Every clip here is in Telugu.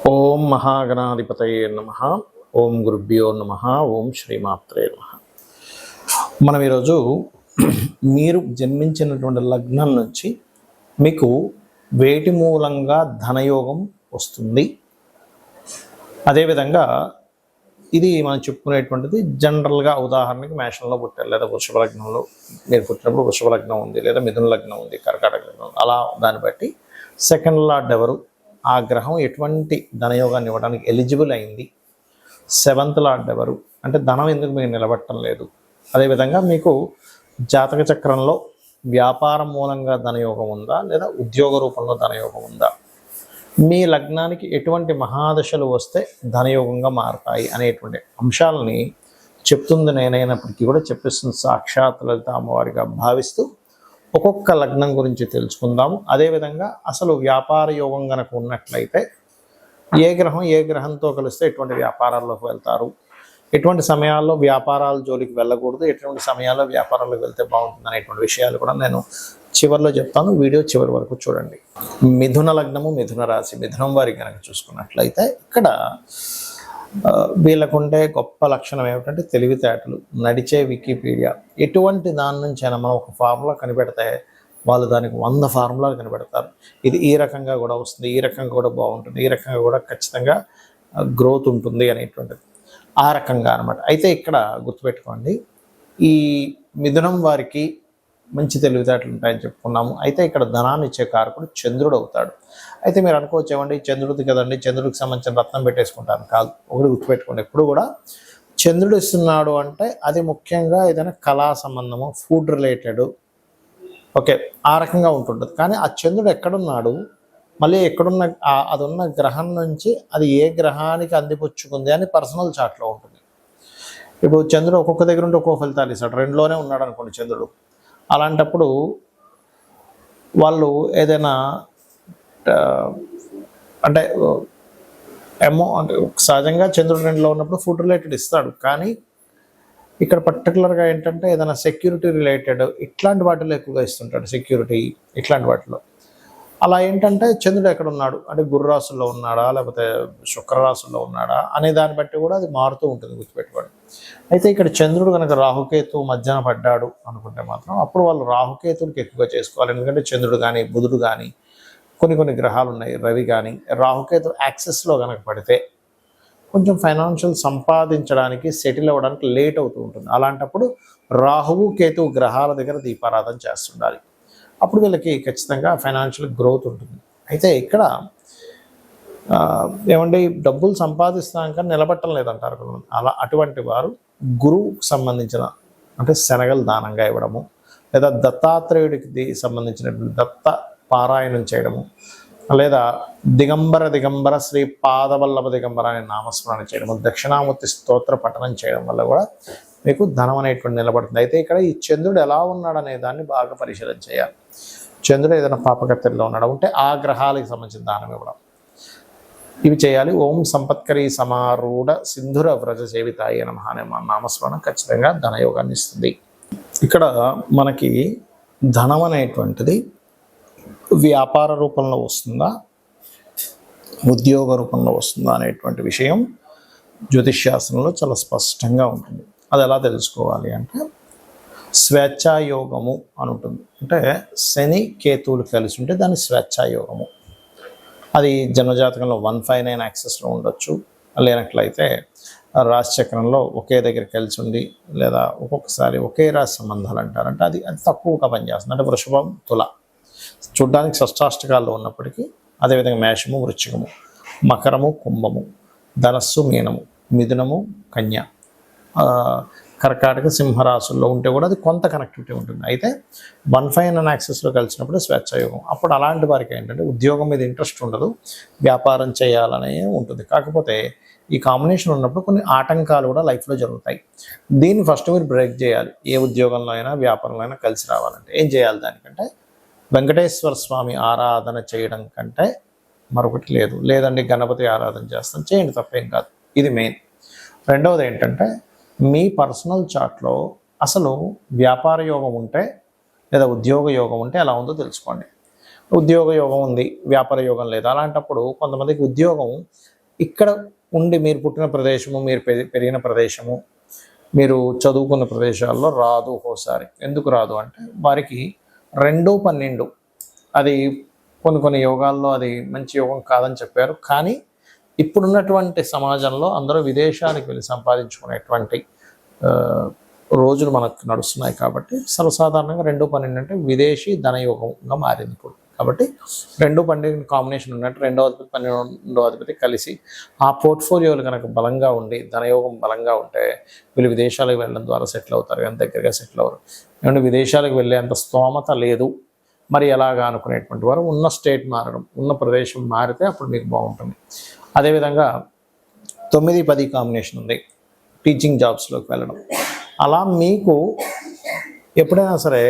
ఓం మహాగణాధిపతయే నమః. ఓం గురుభ్యో నమః. ఓం శ్రీమాత్రే నమః. మనం ఈరోజు మీరు జన్మించినటువంటి లగ్నం నుంచి మీకు వేటి మూలంగా ధనయోగం వస్తుంది, అదేవిధంగా ఇది మనం చెప్పుకునేటువంటిది జనరల్గా. ఉదాహరణకి మేషంలో పుట్టారు, లేదా వృషభ లగ్నంలో మీరు పుట్టినప్పుడు వృషభ లగ్నం ఉంది, లేదా మిథున లగ్నం ఉంది, కర్కాటక లగ్నం, అలా దాన్ని బట్టి సెకండ్ లార్డ్ ఎవరు, ఆ గ్రహం ఎటువంటి ధనయోగాన్ని ఇవ్వడానికి ఎలిజిబుల్ అయింది, సెవెంత్ లార్డ్ ఎవరు, అంటే ధనం ఎందుకు మీకు నిలబట్టడం లేదు, అదేవిధంగా మీకు జాతక చక్రంలో వ్యాపారం మూలంగా ధనయోగం ఉందా, లేదా ఉద్యోగ రూపంలో ధనయోగం ఉందా, మీ లగ్నానికి ఎటువంటి మహాదశలు వస్తే ధనయోగంగా మారతాయి అనేటువంటి అంశాలని చెప్తుంది నేనైనప్పటికీ కూడా చెప్పిస్తుంది సాక్షాత్ లలిత అమ్మవారిగా భావిస్తూ ఒక్కొక్క లగ్నం గురించి తెలుసుకుందాము. అదేవిధంగా అసలు వ్యాపార యోగం కనుక ఉన్నట్లయితే ఏ గ్రహంతో కలిస్తే ఎటువంటి వ్యాపారాల్లోకి వెళ్తారు, ఎటువంటి సమయాల్లో వ్యాపారాల జోలికి వెళ్ళకూడదు, ఎటువంటి సమయాల్లో వ్యాపారాలకు వెళ్తే బాగుంటుంది అనేటువంటి విషయాలు కూడా నేను చివరిలో చెప్తాను. వీడియో చివరి వరకు చూడండి. మిథున లగ్నము, మిథున రాశి, మిథునం వారికి కనుక చూసుకున్నట్లయితే ఇక్కడ వీళ్ళకుండే గొప్ప లక్షణం ఏమిటంటే తెలివితేటలు, నడిచే వికీపీడియా. ఎటువంటి దాని నుంచి అయినా మనం ఒక ఫార్ములా కనిపెడితే వాళ్ళు దానికి 100 ఫార్ములాలు కనిపెడతారు. ఇది ఈ రకంగా కూడా వస్తుంది, ఈ రకంగా కూడా బాగుంటుంది, ఈ రకంగా కూడా ఖచ్చితంగా గ్రోత్ ఉంటుంది అనేటువంటిది, ఆ రకంగా అనమాట. అయితే ఇక్కడ గుర్తుపెట్టుకోండి, ఈ మిథునం వారికి మంచి తెలివితేటలు ఉంటాయని చెప్పుకున్నాము. అయితే ఇక్కడ ధనాన్ని ఇచ్చే కారకుడు చంద్రుడు అవుతాడు. అయితే మీరు అనుకోవచ్చు, ఏమండి చంద్రుడికి కదండి, చంద్రుడికి సంబంధించిన రత్నం పెట్టేసుకుంటాను కాదు. ఒకటి గుర్తుపెట్టుకోండి, ఎప్పుడు కూడా చంద్రుడు ఇస్తున్నాడు అంటే అది ముఖ్యంగా ఏదైనా కళా సంబంధము, ఫుడ్ రిలేటెడ్, ఓకే, ఆ రకంగా ఉంటుంటుంది. కానీ ఆ చంద్రుడు ఎక్కడున్నాడు, మళ్ళీ ఎక్కడున్న అది ఉన్న గ్రహం నుంచి అది ఏ గ్రహానికి అందిపుచ్చుకుంది అని పర్సనల్ చార్ట్లో ఉంటుంది. ఇప్పుడు చంద్రుడు ఒక్కొక్క దగ్గర ఉంటే ఒక్కొక్క ఫలితాలు ఇస్తాడు. 2లోనే ఉన్నాడు అనుకోండి చంద్రుడు, అలాంటప్పుడు వాళ్ళు ఏదైనా అంటే అంటే సహజంగా చంద్రుడు 2లో ఉన్నప్పుడు ఫుడ్ రిలేటెడ్ ఇస్తాడు. కానీ ఇక్కడ పర్టికులర్గా ఏంటంటే ఏదైనా సెక్యూరిటీ రిలేటెడ్ ఇట్లాంటి వాటిలో ఎక్కువగా ఇస్తుంటాడు, సెక్యూరిటీ ఇట్లాంటి వాటిలో. అలా ఏంటంటే చంద్రుడు ఎక్కడ ఉన్నాడు అంటే గురురాశుల్లో ఉన్నాడా, లేకపోతే శుక్రరాశుల్లో ఉన్నాడా అనే దాన్ని బట్టి కూడా అది మారుతూ ఉంటుంది, గుర్తుపెట్టుకోండి. అయితే ఇక్కడ చంద్రుడు కనుక రాహుకేతు మధ్యన పడ్డాడు అనుకుంటే మాత్రం అప్పుడు వాళ్ళు రాహుకేతువులకి ఎక్కువగా చేసుకోవాలి. ఎందుకంటే చంద్రుడు కానీ, బుధుడు కానీ, కొన్ని గ్రహాలు ఉన్నాయి, రవి కానీ, రాహుకేతు యాక్సెస్లో కనుక పడితే కొంచెం ఫైనాన్షియల్ సంపాదించడానికి, సెటిల్ అవ్వడానికి లేట్ అవుతూ ఉంటుంది. అలాంటప్పుడు రాహువు కేతువు గ్రహాల దగ్గర దీపారాధన చేస్తుండాలి. అప్పుడు వీళ్ళకి ఖచ్చితంగా ఫైనాన్షియల్ గ్రోత్ ఉంటుంది. అయితే ఇక్కడ ఏమంటే డబ్బులు సంపాదిస్తాం కానీ నిలబట్టం లేదంటారు కదా, అలా అటువంటి వారు గురువుకు సంబంధించిన అంటే శనగలు దానంగా ఇవ్వడము, లేదా దత్తాత్రేయుడికి సంబంధించినటువంటి దత్త పారాయణం చేయడము, లేదా దిగంబర శ్రీ పాదవల్లభ దిగంబర అనే నామస్మరణ చేయడము, దక్షిణామూర్తి స్తోత్ర పఠనం చేయడం వల్ల కూడా మీకు ధనం అనేటువంటి నిలబడుతుంది. అయితే ఇక్కడ ఈ చంద్రుడు ఎలా ఉన్నాడు అనే దాన్ని బాగా పరిశీలన చేయాలి. చంద్రుడు ఏదైనా పాపకత్తెల్లో ఉన్నాడు ఉంటే ఆ గ్రహాలకు సంబంధించిన దానం ఇవ్వడం, ఇవి చేయాలి. ఓం సంపత్కరీ సమారూఢ సింధుర వ్రజ సేవితాయ నమః అనే మా నామస్మరణ ఖచ్చితంగా ధనయోగాన్ని ఇస్తుంది. ఇక్కడ మనకి ధనం అనేటువంటిది వ్యాపార రూపంలో వస్తుందా, ఉద్యోగ రూపంలో వస్తుందా అనేటువంటి విషయం జ్యోతిష్శాస్త్రంలో చాలా స్పష్టంగా ఉంటుంది. అది ఎలా తెలుసుకోవాలి అంటే స్వేచ్ఛాయోగము అని ఉంటుంది. అంటే శని కేతువులు కలిసి ఉంటే దాన్ని స్వేచ్ఛాయోగము. అది జన్మజాతకంలో 159 యాక్సెస్లో ఉండొచ్చు, లేనట్లయితే రాశిచక్రంలో ఒకే దగ్గర కలిసి ఉండి, లేదా ఒక్కొక్కసారి ఒకే రాశి సంబంధాలు అంటారంటే అది తక్కువగా పనిచేస్తుంది. అంటే వృషభం, తుల చూడ్డానికి షష్టాష్టకాల్లో ఉన్నప్పటికీ, అదేవిధంగా మేషము, వృశ్చికము, మకరము, కుంభము, ధనస్సు, మీనము, మిథునము, కన్య, కర్కాటక, సింహరాశుల్లో ఉంటే కూడా అది కొంత కనెక్టివిటీ ఉంటుంది. అయితే 159 యాక్సెస్లో కలిసినప్పుడు స్వేచ్ఛాయోగం. అప్పుడు అలాంటి వారికి ఏంటంటే ఉద్యోగం మీద ఇంట్రెస్ట్ ఉండదు, వ్యాపారం చేయాలనే ఉంటుంది. కాకపోతే ఈ కాంబినేషన్ ఉన్నప్పుడు కొన్ని ఆటంకాలు కూడా లైఫ్లో జరుగుతాయి. దీన్ని ఫస్ట్ మీరు బ్రేక్ చేయాలి. ఏ ఉద్యోగంలో అయినా, వ్యాపారంలో అయినా కలిసి రావాలంటే ఏం చేయాలి? దానికంటే వెంకటేశ్వర స్వామి ఆరాధన చేయడం కంటే మరొకటి లేదు. లేదండి గణపతి ఆరాధన చేస్తాం, చేయండి, తప్పేం కాదు. ఇది మెయిన్. రెండవది ఏంటంటే మీ పర్సనల్ చార్ట్లో అసలు వ్యాపార యోగం ఉంటే లేదా ఉద్యోగ యోగం ఉంటే ఎలా ఉందో తెలుసుకోండి. ఉద్యోగ యోగం ఉంది, వ్యాపార యోగం లేదు. అలాంటప్పుడు కొంతమందికి ఉద్యోగం ఇక్కడ ఉండి మీరు పుట్టిన ప్రదేశము, మీరు పెరిగిన ప్రదేశము, మీరు చదువుకున్న ప్రదేశాల్లో రాదు ఒక్కోసారి. ఎందుకు రాదు అంటే వారికి 2-12 అది కొన్ని యోగాల్లో అది మంచి యోగం కాదని చెప్పారు. కానీ ఇప్పుడున్నటువంటి సమాజంలో అందరూ విదేశాలకు వెళ్ళి సంపాదించుకునేటువంటి రోజులు మనకు నడుస్తున్నాయి. కాబట్టి సర్వసాధారణంగా 2-12 అంటే విదేశీ ధనయోగంగా మారింది ఇప్పుడు. కాబట్టి 2-12 కాంబినేషన్ ఉన్నట్టు 2వ అధిపతి 12వ అధిపతి కలిసి ఆ పోర్ట్ఫోలియోలు కనుక బలంగా ఉండి ధనయోగం బలంగా ఉంటే వీళ్ళు విదేశాలకు వెళ్ళడం ద్వారా సెటిల్ అవుతారు, కానీ దగ్గరగా సెటిల్ అవ్వరు. ఏమంటే విదేశాలకు వెళ్ళే అంత స్తోమత లేదు మరి ఎలాగా అనుకునేటువంటి వారు ఉన్న స్టేట్ మారడం, ఉన్న ప్రదేశం మారితే అప్పుడు మీకు బాగుంటుంది. అదేవిధంగా 9-10 కాంబినేషన్ ఉంది, టీచింగ్ జాబ్స్లోకి వెళ్ళడం. అలా మీకు ఎప్పుడైనా సరే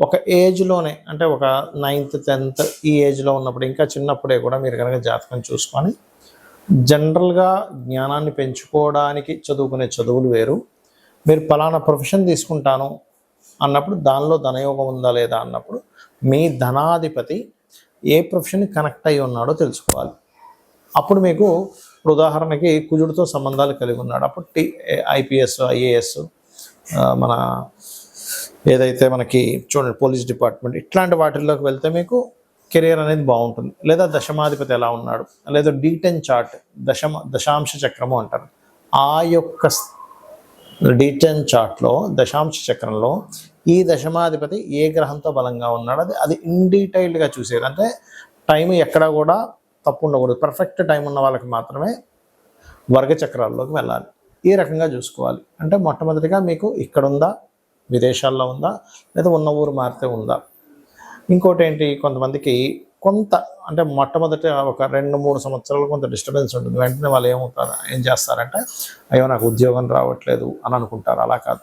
ఒక ఏజ్లోనే అంటే ఒక 9th 10th ఈ ఏజ్లో ఉన్నప్పుడు, ఇంకా చిన్నప్పుడే కూడా మీరు కనుక జాతకం చూసుకొని జనరల్గా జ్ఞానాన్ని పెంచుకోవడానికి చదువుకునే చదువులు వేరు. మీరు పలానా ప్రొఫెషన్ తీసుకుంటాను అన్నప్పుడు దానిలో ధనయోగం ఉందా లేదా అన్నప్పుడు మీ ధనాధిపతి ఏ ప్రొఫెషన్కి కనెక్ట్ అయ్యి ఉన్నాడో తెలుసుకోవాలి. అప్పుడు మీకు ఉదాహరణకి కుజుడితో సంబంధాలు కలిగి ఉన్నాడు, అప్పుడు IPS IAS మన ఏదైతే మనకి చూడండి పోలీస్ డిపార్ట్మెంట్ ఇట్లాంటి వాటిల్లోకి వెళ్తే మీకు కెరియర్ అనేది బాగుంటుంది. లేదా దశమాధిపతి ఎలా ఉన్నాడు, లేదా D10 చార్ట్ దశాంశ చక్రము అంటారు. ఆ యొక్క D10 చార్ట్లో దశాంశ చక్రంలో ఈ దశమాధిపతి ఏ గ్రహంతో బలంగా ఉన్నాడు అది ఇన్ డీటెయిల్డ్గా చూసేది. అంటే టైం ఎక్కడా కూడా తప్పు ఉండకూడదు. పర్ఫెక్ట్ టైం ఉన్న వాళ్ళకి మాత్రమే వర్గ చక్రాల్లోకి వెళ్ళాలి. ఈ రకంగా చూసుకోవాలి. అంటే మొట్టమొదటిగా మీకు ఇక్కడ ఉందా, విదేశాల్లో ఉందా, లేదా ఉన్న ఊరు మారితే ఉందా. ఇంకోటి ఏంటి, కొంతమందికి కొంత అంటే మొట్టమొదటి ఒక 2-3 సంవత్సరాలు కొంత డిస్టర్బెన్స్ ఉంటుంది. వెంటనే వాళ్ళు ఏం చేస్తారంటే అయ్యో నాకు ఉద్యోగం రావట్లేదు అని అనుకుంటారు. అలా కాదు,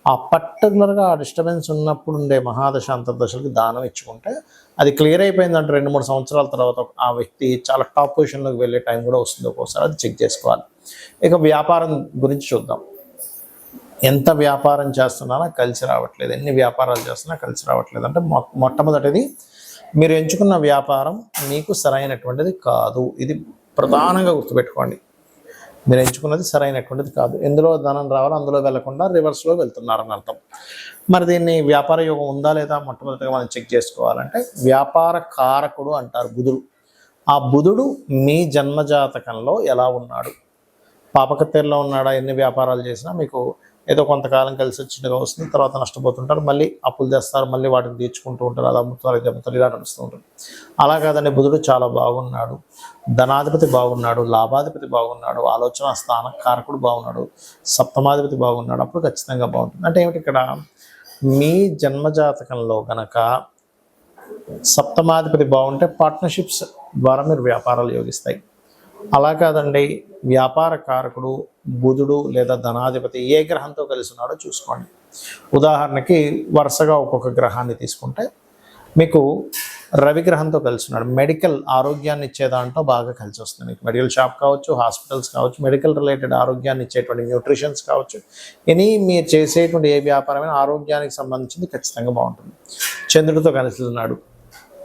ఆ పర్టికులర్గా ఆ డిస్టర్బెన్స్ ఉన్నప్పుడు ఉండే మహాదశ అంతర్దశలకి దానం ఇచ్చుకుంటే అది క్లియర్ అయిపోయిందంటే 2-3 సంవత్సరాల తర్వాత ఆ వ్యక్తి చాలా టాప్ పొజిషన్లోకి వెళ్ళే టైం కూడా వస్తుంది. ఒక్కోసారి అది చెక్ చేసుకోవాలి. ఇక వ్యాపారం గురించి చూద్దాం. ఎంత వ్యాపారం చేస్తున్నానో కలిసి రావట్లేదు, ఎన్ని వ్యాపారాలు చేస్తున్నా కలిసి రావట్లేదు అంటే మొట్టమొదటిది మీరు ఎంచుకున్న వ్యాపారం మీకు సరైనటువంటిది కాదు. ఇది ప్రధానంగా గుర్తుపెట్టుకోండి. మీరు ఎంచుకున్నది సరైనటువంటిది కాదు. ఎందులో ధనం రావాలో అందులో వెళ్లకుండా రివర్స్లో వెళ్తున్నారని అర్థం. మరి దీన్ని వ్యాపార యోగం ఉందా లేదా మొట్టమొదటిగా మనం చెక్ చేసుకోవాలంటే వ్యాపార కారకుడు అంటారు బుధుడు. ఆ బుధుడు మీ జన్మజాతకంలో ఎలా ఉన్నాడు, పాపకత్తెరలో ఉన్నాడా, ఎన్ని వ్యాపారాలు చేసినా మీకు ఏదో కొంతకాలం కలిసి వచ్చినట్టుగా వస్తుంది, తర్వాత నష్టపోతుంటారు, మళ్ళీ అప్పులు తెస్తారు, మళ్ళీ వాటిని తీర్చుకుంటూ ఉంటారు, అది అమ్ముతారు ఇది అమ్ముతారు, ఇలా నడుస్తూ ఉంటుంది. అలా కాదండి, బుధుడు చాలా బాగున్నాడు, ధనాధిపతి బాగున్నాడు, లాభాధిపతి బాగున్నాడు, ఆలోచన స్థాన కారకుడు బాగున్నాడు, సప్తమాధిపతి బాగున్నాడు, అప్పుడు ఖచ్చితంగా బాగుంటుంది. అంటే ఏమిటి, ఇక్కడ మీ జన్మజాతకంలో కనుక సప్తమాధిపతి బాగుంటే పార్ట్నర్షిప్స్ ద్వారా మీరు వ్యాపారాలు యోగిస్తాయి. అలా కాదండి, వ్యాపార కారకుడు బుధుడు లేదా ధనాధిపతి ఏ గ్రహంతో కలిసి ఉన్నాడో చూసుకోండి. ఉదాహరణకి వరుసగా ఒక్కొక్క గ్రహాన్ని తీసుకుంటే మీకు రవి గ్రహంతో కలిసి ఉన్నాడు, మెడికల్ ఆరోగ్యాన్ని ఇచ్చే దాంట్లో బాగా కలిసి వస్తుంది. మీకు మెడికల్ షాప్ కావచ్చు, హాస్పిటల్స్ కావచ్చు, మెడికల్ రిలేటెడ్ ఆరోగ్యాన్ని ఇచ్చేటువంటి న్యూట్రిషన్స్ కావచ్చు, మీరు చేసేటువంటి ఏ వ్యాపారమైన ఆరోగ్యానికి సంబంధించింది ఖచ్చితంగా బాగుంటుంది. చంద్రుడితో కలిసి ఉన్నాడు,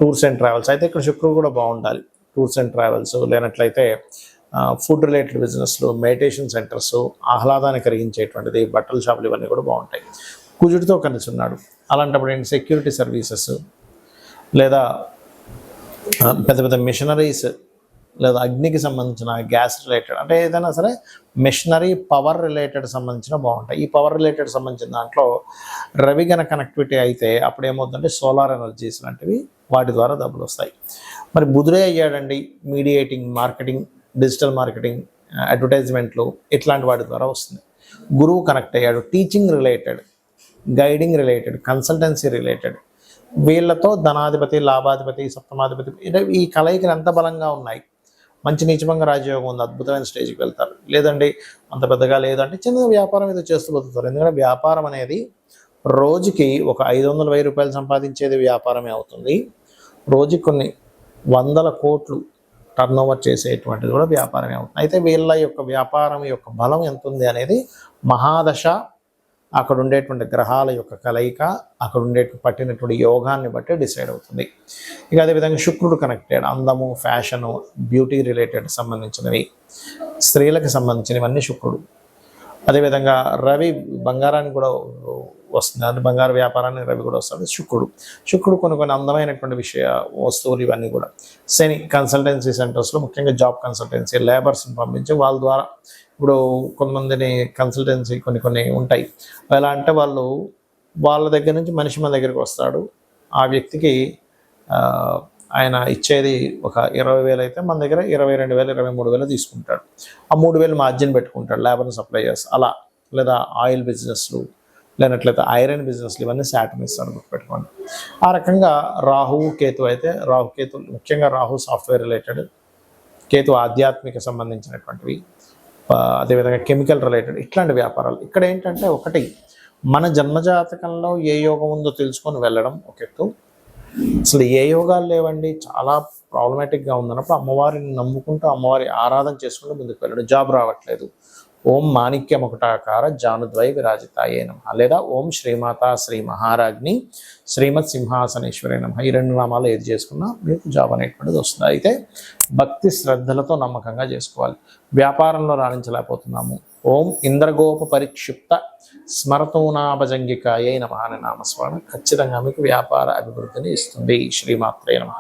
టూర్స్ అండ్ ట్రావెల్స్, అయితే ఇక్కడ శుక్రుడు కూడా బాగుండాలి. టూర్స్ అండ్ ట్రావెల్స్, లేనట్లయితే ఫుడ్ రిలేటెడ్ బిజినెస్లు, మెడిటేషన్ సెంటర్స్, ఆహ్లాదాన్ని కలిగించేటువంటిది, బట్టల షాపులు, ఇవన్నీ కూడా బాగుంటాయి. కుజుడితో కలిసి ఉన్నాడు, అలాంటప్పుడు ఏంటి సెక్యూరిటీ సర్వీసెస్, లేదా పెద్ద పెద్ద మిషనరీస్, లేదా అగ్నికి సంబంధించిన గ్యాస్ రిలేటెడ్, అంటే ఏదైనా సరే మిషనరీ పవర్ రిలేటెడ్ సంబంధించిన బాగుంటాయి. ఈ పవర్ రిలేటెడ్ సంబంధించిన దాంట్లో రవి గన కనెక్టివిటీ అయితే అప్పుడు ఏమవుతుందంటే సోలార్ ఎనర్జీస్ లాంటివి, వాటి ద్వారా డబ్బులు వస్తాయి. మరి బుధుడే అయ్యాడండి, మీడియేటింగ్, మార్కెటింగ్, డిజిటల్ మార్కెటింగ్, అడ్వర్టైజ్మెంట్లు, ఇట్లాంటి వాటి ద్వారా వస్తుంది. గురువు కనెక్ట్ అయ్యాడు, teaching related, guiding related, consultancy related, వీళ్ళతో ధనాధిపతి, లాభాధిపతి, సప్తమాధిపతి, ఈ కలయికలు ఎంత బలంగా ఉన్నాయి. మంచి నీచభంగ రాజయోగం ఉంది, అద్భుతమైన స్టేజ్కి వెళ్తారు. లేదండి అంత పెద్దగా లేదంటే చిన్న వ్యాపారం ఏదో చేస్తూ బతుకుతారు. ఎందుకంటే వ్యాపారం అనేది రోజుకి ఒక 500,000 రూపాయలు సంపాదించేది వ్యాపారమే అవుతుంది. రోజుకి కొన్ని 100 కోట్లు టర్న్ ఓవర్ చేసేటువంటిది కూడా వ్యాపారమే అవుతుంది. అయితే వీళ్ళ యొక్క వ్యాపారం యొక్క బలం ఎంత ఉంది అనేది మహాదశ అక్కడ ఉండేటువంటి గ్రహాల యొక్క కలయిక, అక్కడ ఉండే పట్టినటువంటి యోగాన్ని బట్టి డిసైడ్ అవుతుంది. ఇక అదేవిధంగా శుక్రుడు కనెక్టెడ్, అందము, ఫ్యాషను, బ్యూటీ రిలేటెడ్ సంబంధించినవి, స్త్రీలకు సంబంధించినవన్నీ శుక్రుడు. అదేవిధంగా రవి బంగారానికి కూడా వస్తుంది, అంటే బంగారు వ్యాపారానికి రవి కూడా వస్తుంది. శుక్రుడు కొన్ని అందమైనటువంటి వస్తువులు ఇవన్నీ కూడా. శని కన్సల్టెన్సీ సెంటర్స్లో ముఖ్యంగా జాబ్ కన్సల్టెన్సీ, లేబర్స్ని పంపించి వాళ్ళ ద్వారా, ఇప్పుడు కొంతమందిని కన్సల్టెన్సీ కొన్ని ఉంటాయి, ఎలా అంటే వాళ్ళ దగ్గర నుంచి మనిషి మన దగ్గరికి వస్తాడు, ఆ వ్యక్తికి ఆయన ఇచ్చేది ఒక 20,000 అయితే మన దగ్గర 22,000 23,000 తీసుకుంటాడు. ఆ 3,000 మార్జిన్ పెట్టుకుంటాడు లేబర్ని సప్లై చేస్తాడు. అలా, లేదా ఆయిల్ బిజినెస్లు, లేనట్లయితే ఐరన్ బిజినెస్లు, ఇవన్నీ శాటర్న్ ఇస్తాడు, గుర్తుపెట్టుకోండి. ఆ రకంగా రాహువు కేతు అయితే, రాహుకేతు ముఖ్యంగా రాహు సాఫ్ట్వేర్ రిలేటెడ్, కేతు ఆధ్యాత్మిక సంబంధించినటువంటివి, అదేవిధంగా కెమికల్ రిలేటెడ్, ఇట్లాంటి వ్యాపారాలు. ఇక్కడ ఏంటంటే ఒకటి, మన జన్మజాతకంలో ఏ యోగం ఉందో తెలుసుకొని వెళ్ళడం ఒక ఎత్తు. అసలు ఏ యోగాలు లేవండి, చాలా ప్రాబ్లమాటిక్గా ఉందన్నప్పుడు అమ్మవారిని నమ్ముకుంటూ అమ్మవారి ఆరాధన చేసుకుంటూ ముందుకు వెళ్ళడం. జాబ్ రావట్లేదు, ఓం మాణిక్యముకుటాకార జానుద్వై విరాజితాయే నమః, లేదా ఓం శ్రీమాత శ్రీ మహారాజ్ని శ్రీమత్ సింహాసనేశ్వరి నమః, ఈ 2 నామాలు ఏది చేసుకున్నా మీకు జాబ్ అనేటువంటిది వస్తుంది. అయితే భక్తి శ్రద్ధలతో నమ్మకంగా చేసుకోవాలి. వ్యాపారంలో రాణించలేకపోతున్నాము, ఓం ఇంద్రగోప పరిక్షిప్త స్మరతోనాభజంగికాయే నమః అనే నామస్మరణ ఖచ్చితంగా మీకు వ్యాపార అభివృద్ధిని ఇస్తుంది. శ్రీమాత్రే నమః.